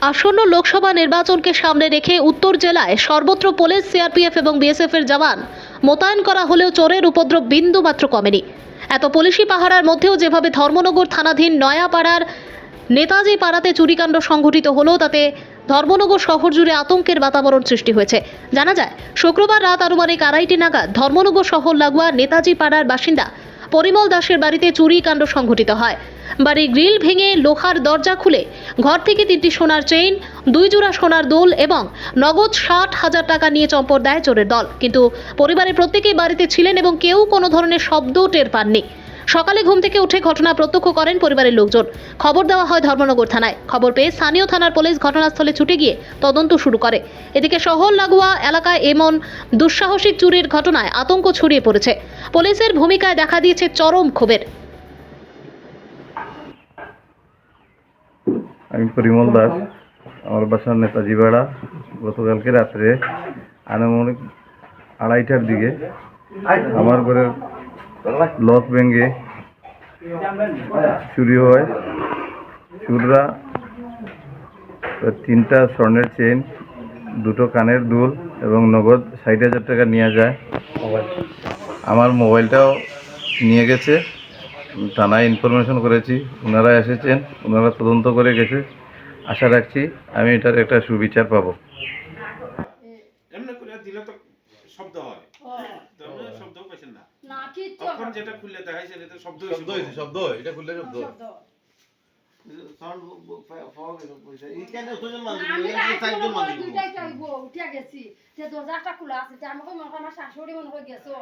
আসন্ন লোকসভা নির্বাচনকে সামনে রেখে উত্তর জেলায় সর্বত্র পুলিশ, সিআরপিএফ এবং বিএসএফ এর জওয়ান মোতায়েন করা হলেও চোরের উপদ্রব বিন্দুমাত্র কমেনি। এত পুলিশি পাহারার মধ্যেও যেভাবে ধর্মনগর থানাধীন নয়াপাড়ার নেতাজি পাড়াতে চুরিকাণ্ড সংঘটিত হলো, তাতে ধর্মনগর শহর জুড়ে আতঙ্কের বাতাবরণ সৃষ্টি হয়েছে। জানা যায়, শুক্রবার রাত আনুমানিক 2:30 নাগাদ ধর্মনগর শহর লাগোয়া নেতাজি পাড়ার বাসিন্দা পরিমল দাসের বাড়িতে চুরিকাণ্ড সংঘটিত হয়। বাড়ির গ্রিল ভেঙে লোহার দরজা খুলে ঘর থেকে 3টি সোনার চেইন, 2 জোড়া সোনার দুল এবং নগদ 60,000 টাকা নিয়ে চম্পট দেয় চোরের দল। কিন্তু পরিবারের প্রত্যেকেই বাড়িতে ছিলেন এবং কেউ কোনো ধরনের শব্দ টের পাননি। সকালে ঘুম থেকে উঠে ঘটনা প্রত্যক্ষ করেন পরিবারের লোকজন। খবর দেওয়া হয় ধর্মনগর থানায়। খবর পেয়ে স্থানীয় থানার পুলিশ ঘটনাস্থলে ছুটে গিয়ে তদন্ত শুরু করে। এদিকে শহর লাগোয়া এলাকায় এমন দুঃসাহসিক চুরির ঘটনায় আতঙ্ক ছড়িয়ে পড়েছে। পুলিশের ভূমিকায় দেখা দিয়েছে চরম ক্ষোভের। আমি পরিমল দাস, আমার বাসা নেতাজি পাড়া। গতকালকে রাত্রে আনুমানিক 2:30টার দিকে আমার ঘরের লক ভেঙে চুরি হয়। চোররা 3টা স্বর্ণের চেইন, 2টো কানের দুল এবং নগদ 60,000 টাকা নিয়ে যায়। আমার মোবাইলটাও নিয়ে গেছে। থানায় ইনফরমেশন করেছি, ওনারা এসেছেন, ওনারা তদন্ত করে গেছে। আশা রাখছি আমি এটার একটা সুবিচার পাবো। এমনি করে দিলে তো শব্দ হয়, তাহলে শব্দ পাইছেন না। না কি তো তখন যেটা খুললে দেখাইছেন এটা শব্দ হইছে, শব্দ হয়, এটা খুললে শব্দ হয়। সাউন্ড পাওয়া গেল পয়সা এইখানে দুজন মানুষ আমি এই চারজন মানুষ দুইটাই চাইবো উঠিয়া গেছি যে দরজাটা খোলা আছে যে আমাকে মনে হয় আমার শাশুড়ি মনে হয় গেছো